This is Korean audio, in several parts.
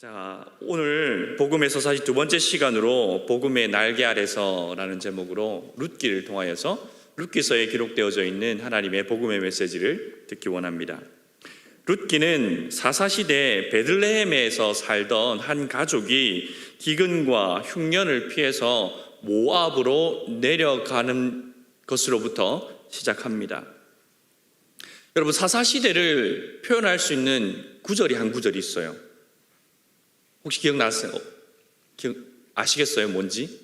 자, 오늘 복음에서 사실 두 번째 시간으로 복음의 날개 아래서라는 제목으로 룻기를 통하여서 룻기서에 기록되어져 있는 하나님의 복음의 메시지를 듣기 원합니다. 룻기는 사사시대 베들레헴에서 살던 한 가족이 기근과 흉년을 피해서 모압으로 내려가는 것으로부터 시작합니다. 여러분, 사사시대를 표현할 수 있는 구절이 한 구절이 있어요. 혹시 기억나세요? 아시겠어요? 뭔지?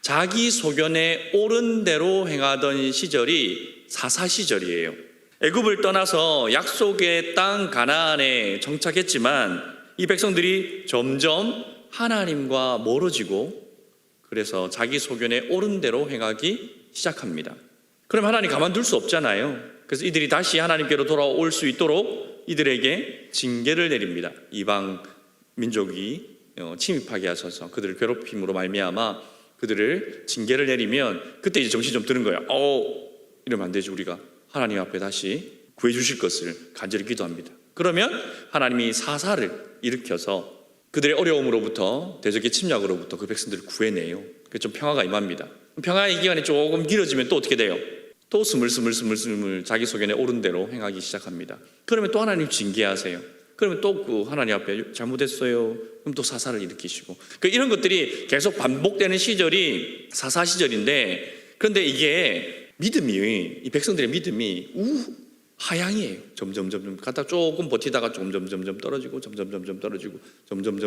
자기 소견에 옳은 대로 행하던 시절이 사사시절이에요. 애굽을 떠나서 약속의 땅 가나안에 정착했지만 이 백성들이 점점 하나님과 멀어지고 그래서 자기 소견에 옳은 대로 행하기 시작합니다. 그럼 하나님 가만둘 수 없잖아요. 그래서 이들이 다시 하나님께로 돌아올 수 있도록 이들에게 징계를 내립니다. 이방 민족이 침입하게 하셔서 그들을 괴롭힘으로 말미암아 그들을 징계를 내리면 그때 이제 정신이 좀 드는 거예요. 이러면 안 되지. 우리가 하나님 앞에 다시 구해 주실 것을 간절히 기도합니다. 그러면 하나님이 사사를 일으켜서 그들의 어려움으로부터 대적의 침략으로부터 그 백성들을 구해내요. 그래서 좀 평화가 임합니다. 평화의 기간이 조금 길어지면 또 어떻게 돼요? 또 스물스물 자기 소견에 옳은 대로 행하기 시작합니다. 그러면 또 하나님 징계하세요. 그러면 또 그 하나님 앞에 잘못했어요. 그럼 또 사사를 일으키시고 이런 것들이 계속 반복되는 시절이 사사 시절인데, 그런데 이게 믿음이, 이 백성들의 믿음이 하향이에요. 점점 갔다 조금 버티다가 점점 떨어지고 점점 떨어지고 점점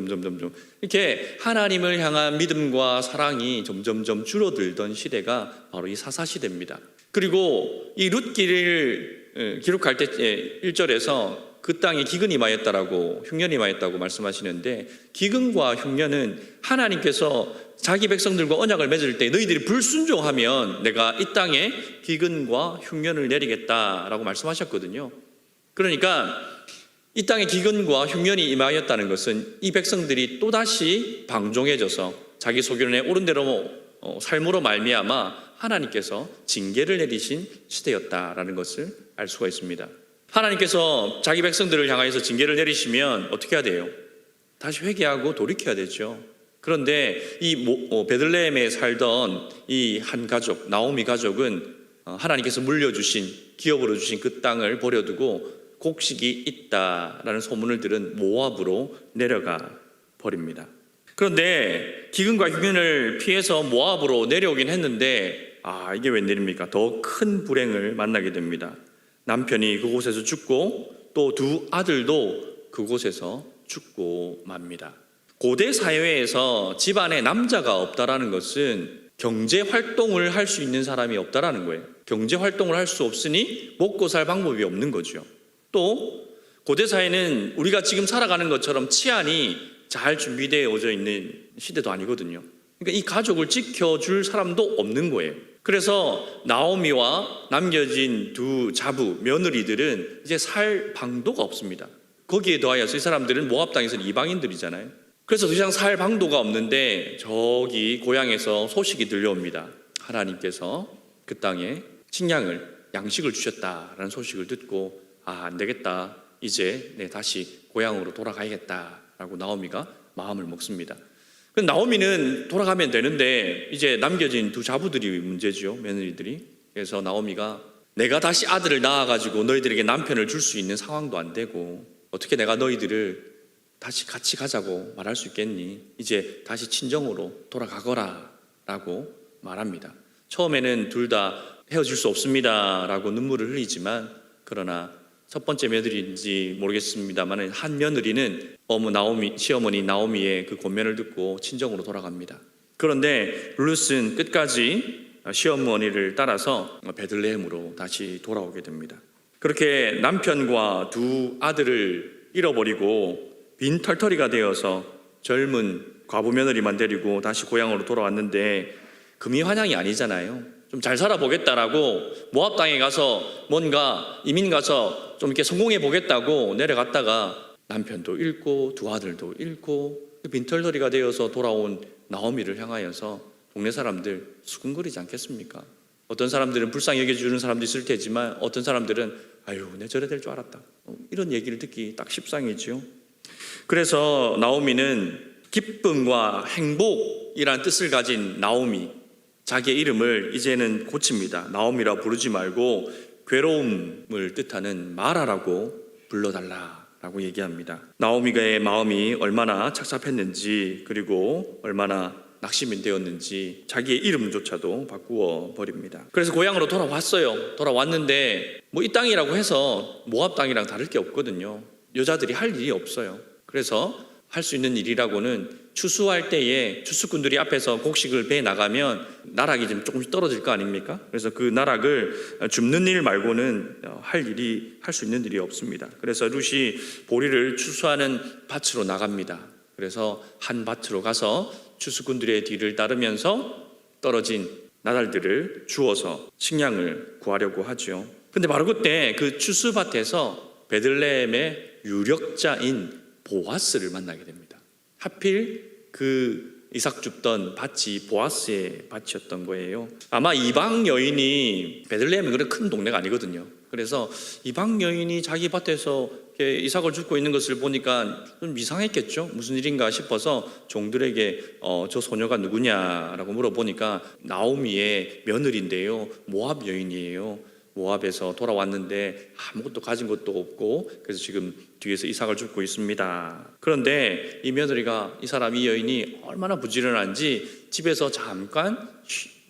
이렇게 하나님을 향한 믿음과 사랑이 점점 줄어들던 시대가 바로 이 사사 시대입니다. 그리고 이 룻기를 기록할 때 1절에서 그 땅에 기근이 임하였다라고, 흉년이 임하였다고 말씀하시는데, 기근과 흉년은 하나님께서 자기 백성들과 언약을 맺을 때 너희들이 불순종하면 내가 이 땅에 기근과 흉년을 내리겠다라고 말씀하셨거든요. 그러니까 이 땅에 기근과 흉년이 임하였다는 것은 이 백성들이 또다시 방종해져서 자기 소견에 옳은 대로 삶으로 말미암아 하나님께서 징계를 내리신 시대였다라는 것을 알 수가 있습니다. 하나님께서 자기 백성들을 향하여서 징계를 내리시면 어떻게 해야 돼요? 다시 회개하고 돌이켜야 되죠. 그런데 이 베들레헴에 살던 이 한 가족, 나오미 가족은 하나님께서 물려주신, 기업으로 주신 그 땅을 버려두고 곡식이 있다라는 소문을 들은 모압으로 내려가 버립니다. 그런데 기근과 흉년을 피해서 모압으로 내려오긴 했는데 이게 웬일입니까? 더 큰 불행을 만나게 됩니다. 남편이 그곳에서 죽고 또 두 아들도 그곳에서 죽고 맙니다. 고대 사회에서 집안에 남자가 없다라는 것은 경제 활동을 할 수 있는 사람이 없다라는 거예요. 경제 활동을 할 수 없으니 먹고 살 방법이 없는 거죠. 또 고대 사회는 우리가 지금 살아가는 것처럼 치안이 잘 준비되어져 있는 시대도 아니거든요. 그러니까 이 가족을 지켜줄 사람도 없는 거예요. 그래서 나오미와 남겨진 두 자부, 며느리들은 이제 살 방도가 없습니다. 거기에 더하여서 이 사람들은 모압 땅에서는 이방인들이잖아요. 그래서 더 이상 살 방도가 없는데 저기 고향에서 소식이 들려옵니다. 하나님께서 그 땅에 식량을, 양식을 주셨다라는 소식을 듣고 안 되겠다. 이제 다시 고향으로 돌아가야겠다라고 나오미가 마음을 먹습니다. 나오미는 돌아가면 되는데 이제 남겨진 두 자부들이 문제죠, 며느리들이. 그래서 나오미가 내가 다시 아들을 낳아가지고 너희들에게 남편을 줄 수 있는 상황도 안 되고 어떻게 내가 너희들을 다시 같이 가자고 말할 수 있겠니? 이제 다시 친정으로 돌아가거라 라고 말합니다. 처음에는 둘 다 헤어질 수 없습니다 라고 눈물을 흘리지만, 그러나 첫 번째 며느리인지 모르겠습니다만 한 며느리는 시어머니 나오미의 그 권면을 듣고 친정으로 돌아갑니다. 그런데 룻은 끝까지 시어머니를 따라서 베들레헴으로 다시 돌아오게 됩니다. 그렇게 남편과 두 아들을 잃어버리고 빈털터리가 되어서 젊은 과부 며느리만 데리고 다시 고향으로 돌아왔는데 금이환영이 아니잖아요. 좀 잘 살아보겠다라고 모압 땅에 가서 뭔가 이민 가서 좀 이렇게 성공해 보겠다고 내려갔다가 남편도 잃고 두 아들도 잃고 빈털터리가 되어서 돌아온 나오미를 향하여서 동네 사람들 수군거리지 않겠습니까? 어떤 사람들은 불쌍히 여겨주는 사람도 있을 테지만 어떤 사람들은 아유 내 저래 될 줄 알았다, 이런 얘기를 듣기 딱 십상이죠. 그래서 나오미는 기쁨과 행복이란 뜻을 가진 나오미, 자기의 이름을 이제는 고칩니다. 나오미라 부르지 말고 괴로움을 뜻하는 마라라고 불러달라라고 얘기합니다. 나오미의 마음이 얼마나 착잡했는지, 그리고 얼마나 낙심이 되었는지 자기의 이름조차도 바꾸어 버립니다. 그래서 고향으로 돌아왔어요. 돌아왔는데 뭐 이 땅이라고 해서 모압 땅이랑 다를 게 없거든요. 여자들이 할 일이 없어요. 그래서 할 수 있는 일이라고는 추수할 때에 추수꾼들이 앞에서 곡식을 베어 나가면 나락이 좀 조금씩 떨어질 거 아닙니까? 그래서 그 나락을 줍는 일 말고는 할 수 있는 일이 없습니다. 그래서 룻이 보리를 추수하는 밭으로 나갑니다. 그래서 한 밭으로 가서 추수꾼들의 뒤를 따르면서 떨어진 나달들을 주워서 식량을 구하려고 하죠. 근데 바로 그때 그 추수밭에서 베들레헴의 유력자인 보아스를 만나게 됩니다. 하필 그 이삭 줍던 밭이 보아스의 밭이었던 거예요. 아마 이방 여인이, 베들레헴이 그런 큰 동네가 아니거든요. 그래서 이방 여인이 자기 밭에서 이삭을 줍고 있는 것을 보니까 좀 이상했겠죠. 무슨 일인가 싶어서 종들에게 저 소녀가 누구냐라고 물어보니까 나오미의 며느리인데요, 모압 여인이에요. 모압에서 돌아왔는데 아무것도 가진 것도 없고 그래서 지금 뒤에서 이삭을 줍고 있습니다. 그런데 이 며느리가, 이 여인이 얼마나 부지런한지 집에서 잠깐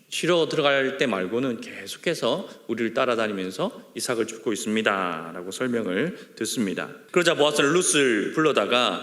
쉬러 들어갈 때 말고는 계속해서 우리를 따라다니면서 이삭을 줍고 있습니다 라고 설명을 듣습니다. 그러자 보아스는 룻을 불러다가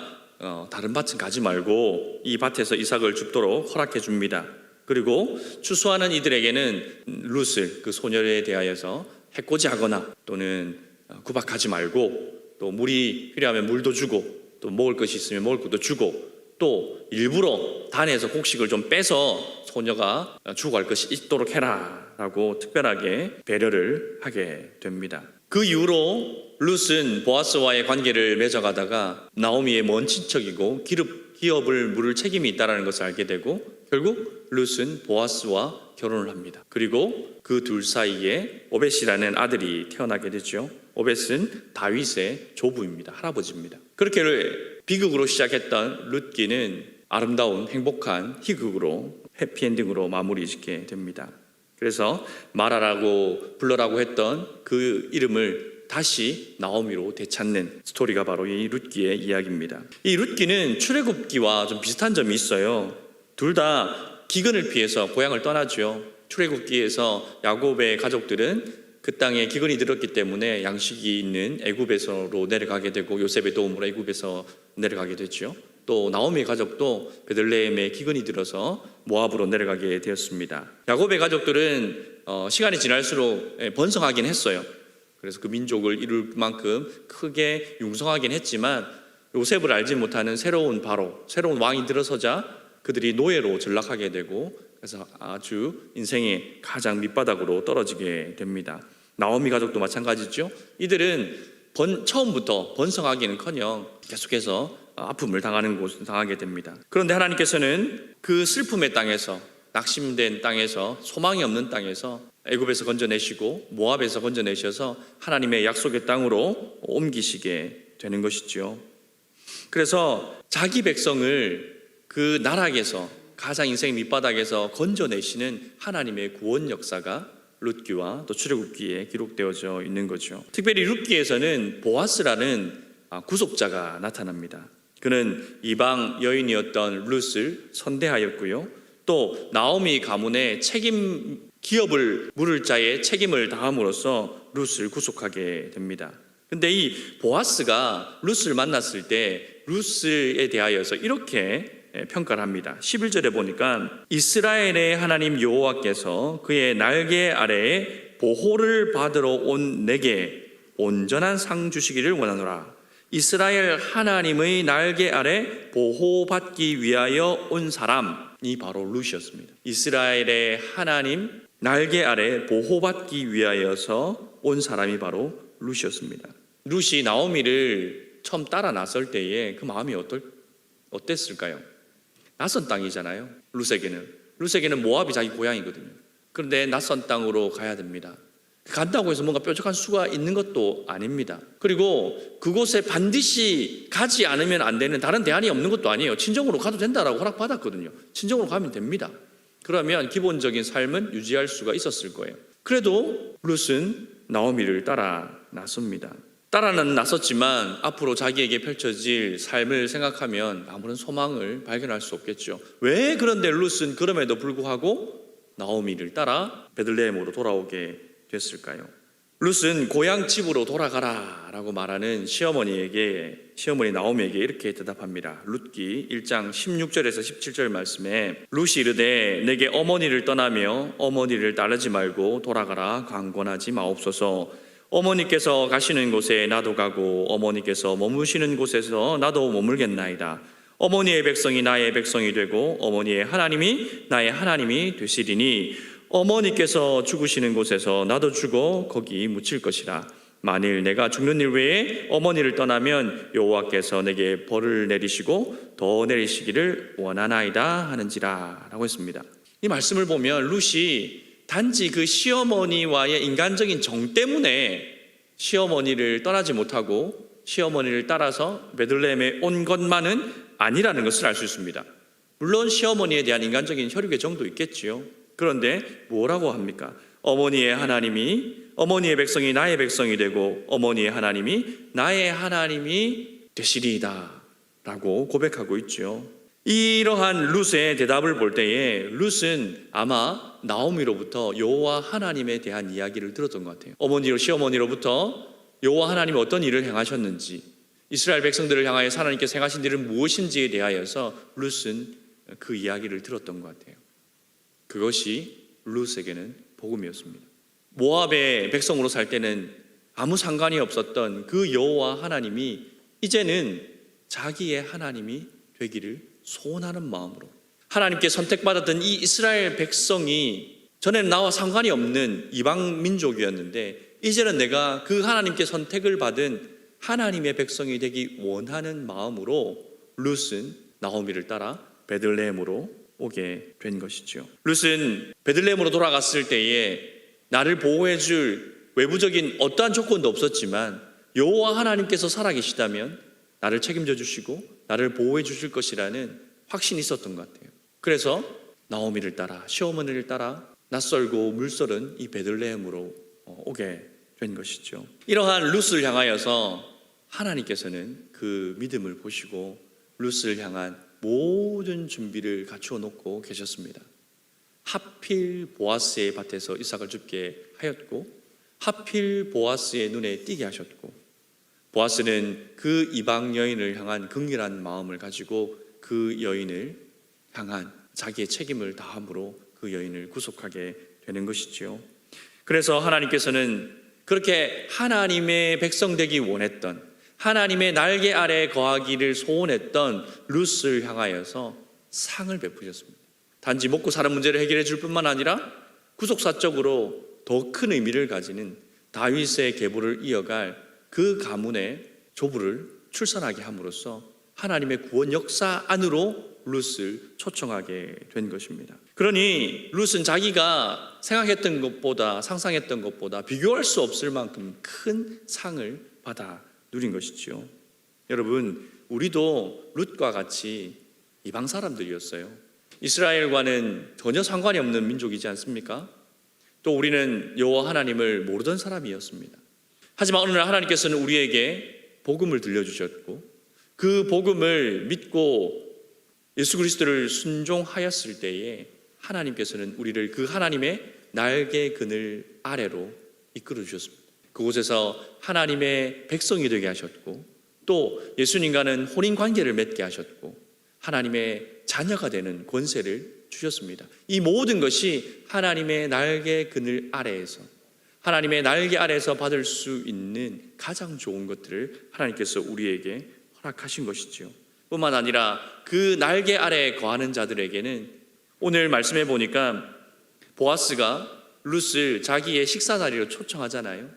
다른 밭은 가지 말고 이 밭에서 이삭을 줍도록 허락해 줍니다. 그리고 추수하는 이들에게는 룻을, 그 소녀에 대하여서 해코지하거나 또는 구박하지 말고, 또 물이 필요하면 물도 주고, 또 먹을 것이 있으면 먹을 것도 주고, 또 일부러 단에서 곡식을 좀 빼서 소녀가 죽어갈 것이 있도록 해라 라고 특별하게 배려를 하게 됩니다. 그 이후로 룻은 보아스와의 관계를 맺어가다가 나오미의 먼 친척이고 기업을 물을 책임이 있다는 것을 알게 되고, 결국 룻은 보아스와 결혼을 합니다. 그리고 그 둘 사이에 오벳이라는 아들이 태어나게 되죠. 오벳은 다윗의 조부입니다. 할아버지입니다. 그렇게 비극으로 시작했던 룻기는 아름다운 행복한 희극으로, 해피엔딩으로 마무리 짓게 됩니다. 그래서 마라라고 불러라고 했던 그 이름을 다시 나오미로 되찾는 스토리가 바로 이 룻기의 이야기입니다. 이 룻기는 출애굽기와 좀 비슷한 점이 있어요. 둘 다 기근을 피해서 고향을 떠나죠. 출애굽기에서 야곱의 가족들은 그 땅에 기근이 들었기 때문에 양식이 있는 애굽에서로 내려가게 되고 요셉의 도움으로 애굽에서 내려가게 되죠. 또 나오미의 가족도 베들레헴에 기근이 들어서 모압으로 내려가게 되었습니다. 야곱의 가족들은 시간이 지날수록 번성하긴 했어요. 그래서 그 민족을 이룰 만큼 크게 융성하긴 했지만 요셉을 알지 못하는 새로운 왕이 들어서자 그들이 노예로 전락하게 되고, 그래서 아주 인생의 가장 밑바닥으로 떨어지게 됩니다. 나오미 가족도 마찬가지죠. 이들은 처음부터 번성하기는커녕 계속해서 아픔을 당하게 됩니다. 그런데 하나님께서는 그 슬픔의 땅에서, 낙심된 땅에서, 소망이 없는 땅에서 애굽에서 건져내시고 모압에서 건져내셔서 하나님의 약속의 땅으로 옮기시게 되는 것이죠. 그래서 자기 백성을 그 나락에서, 가장 인생 밑바닥에서 건져내시는 하나님의 구원 역사가 룻기와 또 출애굽기에 기록되어져 있는 거죠. 특별히 룻기에서는 보아스라는 구속자가 나타납니다. 그는 이방 여인이었던 룻을 선대하였고요. 또 나오미 가문의 기업을 물을 자의 책임을 다함으로써 룻을 구속하게 됩니다. 근데 이 보아스가 룻을 만났을 때 룻에 대하여서 이렇게 평가를 합니다. 11절에 보니까 이스라엘의 하나님 여호와께서 그의 날개 아래에 보호를 받으러 온 내게 온전한 상 주시기를 원하노라. 이스라엘 하나님의 날개 아래 보호받기 위하여 온 사람이 바로 룻이었습니다. 이스라엘의 하나님 날개 아래 보호받기 위하여서 온 사람이 바로 룻이었습니다. 룻이 나오미를 처음 따라 나설 때에 그 마음이 어땠을까요? 낯선 땅이잖아요. 룻에게는 모압이 자기 고향이거든요. 그런데 낯선 땅으로 가야 됩니다. 간다고 해서 뭔가 뾰족한 수가 있는 것도 아닙니다. 그리고 그곳에 반드시 가지 않으면 안 되는 다른 대안이 없는 것도 아니에요. 친정으로 가도 된다라고 허락받았거든요. 친정으로 가면 됩니다. 그러면 기본적인 삶은 유지할 수가 있었을 거예요. 그래도 룻은 나오미를 따라 나섭니다. 따라는 나섰지만 앞으로 자기에게 펼쳐질 삶을 생각하면 아무런 소망을 발견할 수 없겠죠. 왜 그런데 룻은 그럼에도 불구하고 나오미를 따라 베들레헴으로 돌아오게 됐을까요? 룻은 고향 집으로 돌아가라 라고 말하는 시어머니 나오미에게 이렇게 대답합니다. 룻기 1장 16절에서 17절 말씀에 룻이 이르되 내게 어머니를 떠나며 어머니를 따르지 말고 돌아가라 강권하지 마옵소서. 어머니께서 가시는 곳에 나도 가고 어머니께서 머무시는 곳에서 나도 머물겠나이다. 어머니의 백성이 나의 백성이 되고 어머니의 하나님이 나의 하나님이 되시리니 어머니께서 죽으시는 곳에서 나도 죽어 거기 묻힐 것이라. 만일 내가 죽는 일 외에 어머니를 떠나면 여호와께서 내게 벌을 내리시고 더 내리시기를 원하나이다 하는지라 라고 했습니다. 이 말씀을 보면 룻이 단지 그 시어머니와의 인간적인 정 때문에 시어머니를 떠나지 못하고 시어머니를 따라서 베들레헴에 온 것만은 아니라는 것을 알 수 있습니다. 물론 시어머니에 대한 인간적인 혈육의 정도 있겠지요. 그런데 뭐라고 합니까? 어머니의 백성이 나의 백성이 되고 어머니의 하나님이 나의 하나님이 되시리이다 라고 고백하고 있죠. 이러한 룻의 대답을 볼 때에 룻은 아마 나오미로부터 여호와 하나님에 대한 이야기를 들었던 것 같아요. 시어머니로부터 여호와 하나님이 어떤 일을 행하셨는지, 이스라엘 백성들을 향하여 하나님께서 행하신 일은 무엇인지에 대하여서 룻은 그 이야기를 들었던 것 같아요. 그것이 룻에게는 복음이었습니다. 모압의 백성으로 살 때는 아무 상관이 없었던 그 여호와 하나님이 이제는 자기의 하나님이 되기를 소원하는 마음으로, 하나님께 선택받았던 이 이스라엘 백성이 전에는 나와 상관이 없는 이방 민족이었는데 이제는 내가 그 하나님께 선택을 받은 하나님의 백성이 되기 원하는 마음으로 룻은 나오미를 따라 베들레헴으로 오게 된 것이죠. 룻은 베들레헴으로 돌아갔을 때에 나를 보호해 줄 외부적인 어떠한 조건도 없었지만 여호와 하나님께서 살아계시다면 나를 책임져 주시고 나를 보호해 주실 것이라는 확신이 있었던 것 같아요. 그래서 나오미를 따라, 시어머니를 따라 낯설고 물설은 이 베들레헴으로 오게 된 것이죠. 이러한 룻을 향하여서 하나님께서는 그 믿음을 보시고 룻을 향한 모든 준비를 갖추어 놓고 계셨습니다. 하필 보아스의 밭에서 이삭을 죽게 하였고, 하필 보아스의 눈에 띄게 하셨고, 보아스는 그 이방 여인을 향한 긍휼한 마음을 가지고 그 여인을 향한 자기의 책임을 다함으로 그 여인을 구속하게 되는 것이지요. 그래서 하나님께서는 그렇게 하나님의 백성 되기 원했던, 하나님의 날개 아래 거하기를 소원했던 룻을 향하여서 상을 베푸셨습니다. 단지 먹고 사는 문제를 해결해 줄 뿐만 아니라 구속사적으로 더 큰 의미를 가지는 다윗의 계보를 이어갈 그 가문의 조부를 출산하게 함으로써 하나님의 구원 역사 안으로 룻을 초청하게 된 것입니다. 그러니 룻은 자기가 생각했던 것보다, 상상했던 것보다 비교할 수 없을 만큼 큰 상을 받아 누린 것이지요. 여러분, 우리도 룻과 같이 이방 사람들이었어요. 이스라엘과는 전혀 상관이 없는 민족이지 않습니까? 또 우리는 여호와 하나님을 모르던 사람이었습니다. 하지만 어느 날 하나님께서는 우리에게 복음을 들려주셨고 그 복음을 믿고 예수 그리스도를 순종하였을 때에 하나님께서는 우리를 그 하나님의 날개 그늘 아래로 이끌어 주셨습니다. 그곳에서 하나님의 백성이 되게 하셨고 또 예수님과는 혼인 관계를 맺게 하셨고 하나님의 자녀가 되는 권세를 주셨습니다. 이 모든 것이 하나님의 날개 그늘 아래에서, 하나님의 날개 아래에서 받을 수 있는 가장 좋은 것들을 하나님께서 우리에게 허락하신 것이지요. 뿐만 아니라 그 날개 아래에 거하는 자들에게는 오늘 말씀해 보니까 보아스가 룻을 자기의 식사 자리로 초청하잖아요.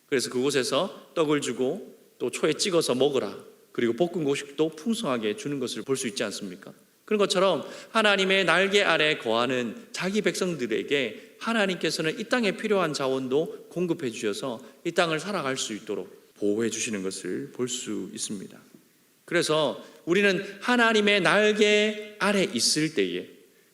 그래서 그곳에서 떡을 주고 또 초에 찍어서 먹으라, 그리고 볶은 곡식도 풍성하게 주는 것을 볼 수 있지 않습니까? 그런 것처럼 하나님의 날개 아래 거하는 자기 백성들에게 하나님께서는 이 땅에 필요한 자원도 공급해 주셔서 이 땅을 살아갈 수 있도록 보호해 주시는 것을 볼 수 있습니다. 그래서 우리는 하나님의 날개 아래 있을 때에,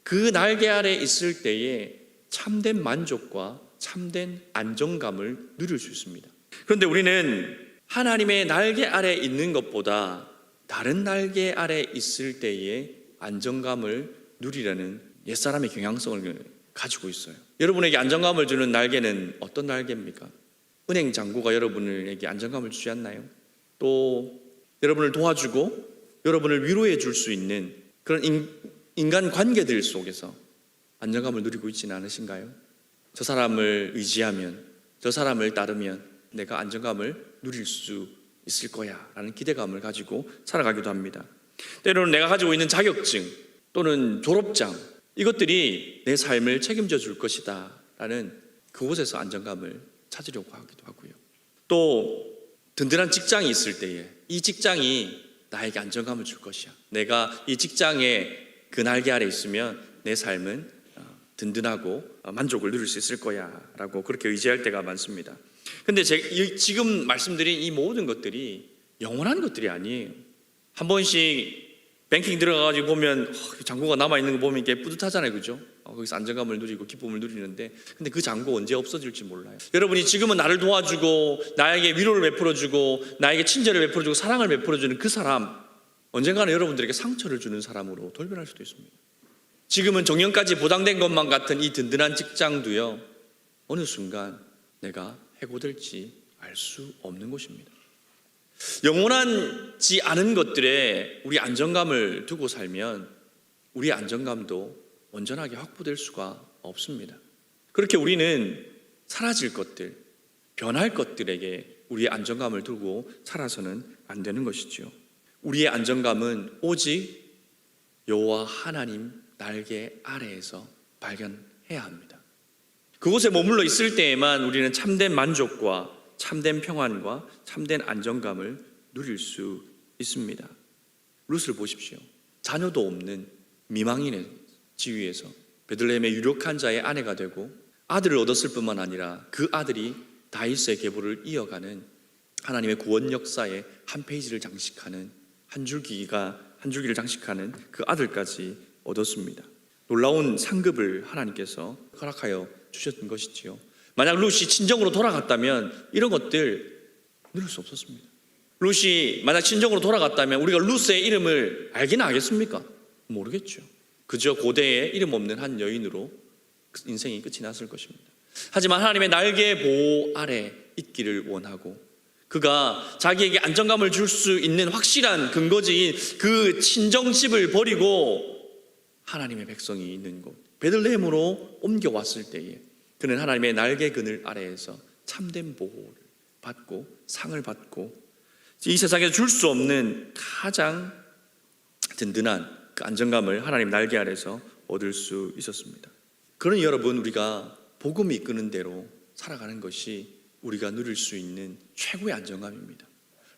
그 날개 아래 있을 때에 참된 만족과 참된 안정감을 누릴 수 있습니다. 그런데 우리는 하나님의 날개 아래 있는 것보다 다른 날개 아래 있을 때의 안정감을 누리려는 옛사람의 경향성을 가지고 있어요. 여러분에게 안정감을 주는 날개는 어떤 날개입니까? 은행 잔고가 여러분에게 안정감을 주지 않나요? 또 여러분을 도와주고 여러분을 위로해 줄 수 있는 그런 인간 관계들 속에서 안정감을 누리고 있지는 않으신가요? 저 사람을 의지하면, 저 사람을 따르면 내가 안정감을 누릴 수 있을 거야 라는 기대감을 가지고 살아가기도 합니다. 때로는 내가 가지고 있는 자격증 또는 졸업장, 이것들이 내 삶을 책임져 줄 것이다 라는 그곳에서 안정감을 찾으려고 하기도 하고요. 또 든든한 직장이 있을 때에 이 직장이 나에게 안정감을 줄 것이야, 내가 이 직장에 그 날개 아래 있으면 내 삶은 든든하고 만족을 누릴 수 있을 거야 라고 그렇게 의지할 때가 많습니다. 근데 지금 말씀드린 이 모든 것들이 영원한 것들이 아니에요. 한 번씩 뱅킹 들어가가지고 보면 잔고가 남아있는 거 보면 이게 뿌듯하잖아요, 그죠? 거기서 안정감을 누리고 기쁨을 누리는데, 근데 그 잔고 언제 없어질지 몰라요. 여러분이 지금은 나를 도와주고 나에게 위로를 베풀어주고 나에게 친절을 베풀어주고 사랑을 베풀어주는 그 사람, 언젠가는 여러분들에게 상처를 주는 사람으로 돌변할 수도 있습니다. 지금은 정년까지 보장된 것만 같은 이 든든한 직장도요, 어느 순간 내가 해고될지 알 수 없는 곳입니다. 영원하지 않은 것들에 우리 안정감을 두고 살면 우리의 안정감도 온전하게 확보될 수가 없습니다. 그렇게 우리는 사라질 것들, 변할 것들에게 우리의 안정감을 두고 살아서는 안 되는 것이죠. 우리의 안정감은 오직 여호와 하나님 날개 아래에서 발견해야 합니다. 그곳에 머물러 있을 때에만 우리는 참된 만족과 참된 평안과 참된 안정감을 누릴 수 있습니다. 룻을 보십시오. 자녀도 없는 미망인의 지위에서 베들레헴의 유력한 자의 아내가 되고 아들을 얻었을 뿐만 아니라 그 아들이 다윗의 계보를 이어가는 하나님의 구원 역사의 한 페이지를 장식하는 한 줄기를 장식하는 그 아들까지 얻었습니다. 놀라운 상급을 하나님께서 허락하여 주셨던 것이지요. 만약 룻이 친정으로 돌아갔다면 이런 것들 누릴 수 없었습니다. 룻이 만약 친정으로 돌아갔다면 우리가 룻의 이름을 알기는 알겠습니까? 모르겠죠. 그저 고대에 이름 없는 한 여인으로 인생이 끝이 났을 것입니다. 하지만 하나님의 날개 보호 아래 있기를 원하고 그가 자기에게 안정감을 줄 수 있는 확실한 근거지인 그 친정집을 버리고 하나님의 백성이 있는 곳 베들레헴으로 옮겨왔을 때에 그는 하나님의 날개 그늘 아래에서 참된 보호를 받고 상을 받고 이 세상에서 줄 수 없는 가장 든든한 그 안정감을 하나님 날개 아래에서 얻을 수 있었습니다. 그러니 여러분, 우리가 복음이 이끄는 대로 살아가는 것이 우리가 누릴 수 있는 최고의 안정감입니다.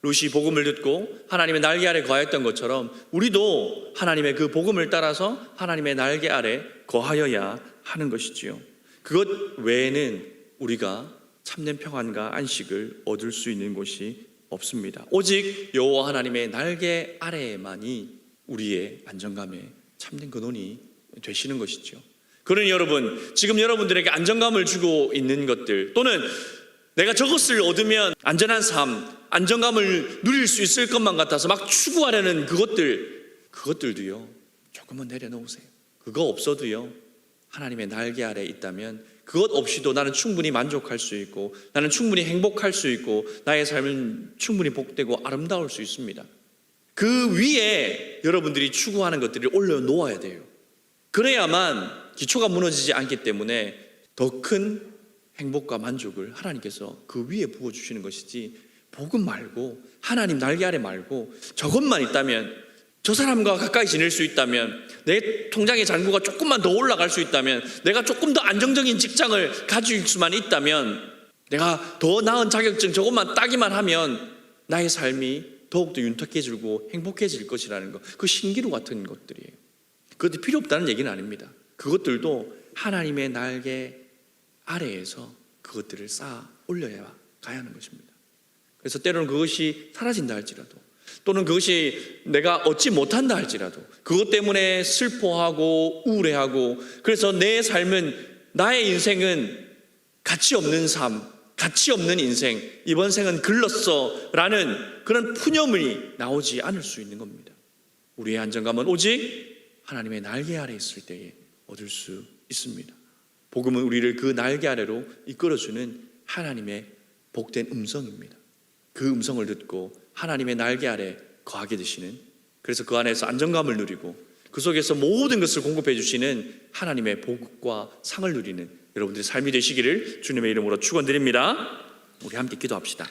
룻이 복음을 듣고 하나님의 날개 아래 거하였던 것처럼 우리도 하나님의 그 복음을 따라서 하나님의 날개 아래 거하여야 하는 것이지요. 그것 외에는 우리가 참된 평안과 안식을 얻을 수 있는 곳이 없습니다. 오직 여호와 하나님의 날개 아래에만이 우리의 안정감의 참된 근원이 되시는 것이죠. 그러니 여러분, 지금 여러분들에게 안정감을 주고 있는 것들 또는 내가 저것을 얻으면 안전한 삶, 안정감을 누릴 수 있을 것만 같아서 막 추구하려는 그것들도요, 조금은 내려놓으세요. 그거 없어도요, 하나님의 날개 아래 있다면 그것 없이도 나는 충분히 만족할 수 있고 나는 충분히 행복할 수 있고 나의 삶은 충분히 복되고 아름다울 수 있습니다. 그 위에 여러분들이 추구하는 것들을 올려놓아야 돼요. 그래야만 기초가 무너지지 않기 때문에 더 큰 행복과 만족을 하나님께서 그 위에 부어주시는 것이지, 복음 말고 하나님 날개 아래 말고 저것만 있다면, 저 사람과 가까이 지낼 수 있다면, 내 통장의 잔고가 조금만 더 올라갈 수 있다면, 내가 조금 더 안정적인 직장을 가질 수만 있다면, 내가 더 나은 자격증 저것만 따기만 하면 나의 삶이 더욱더 윤택해지고 행복해질 것이라는 것, 그 신기루 같은 것들이에요. 그것도 필요 없다는 얘기는 아닙니다. 그것들도 하나님의 날개 아래에서 그것들을 쌓아 올려야 가야 하는 것입니다. 그래서 때로는 그것이 사라진다 할지라도, 또는 그것이 내가 얻지 못한다 할지라도 그것 때문에 슬퍼하고 우울해하고, 그래서 내 삶은, 나의 인생은 가치 없는 삶, 가치 없는 인생, 이번 생은 글렀어 라는 그런 푸념이 나오지 않을 수 있는 겁니다. 우리의 안정감은 오직 하나님의 날개 아래 있을 때에 얻을 수 있습니다. 복음은 우리를 그 날개 아래로 이끌어주는 하나님의 복된 음성입니다. 그 음성을 듣고 하나님의 날개 아래 거하게 되시는, 그래서 그 안에서 안정감을 누리고 그 속에서 모든 것을 공급해 주시는 하나님의 복과 상을 누리는 여러분들의 삶이 되시기를 주님의 이름으로 축원드립니다. 우리 함께 기도합시다.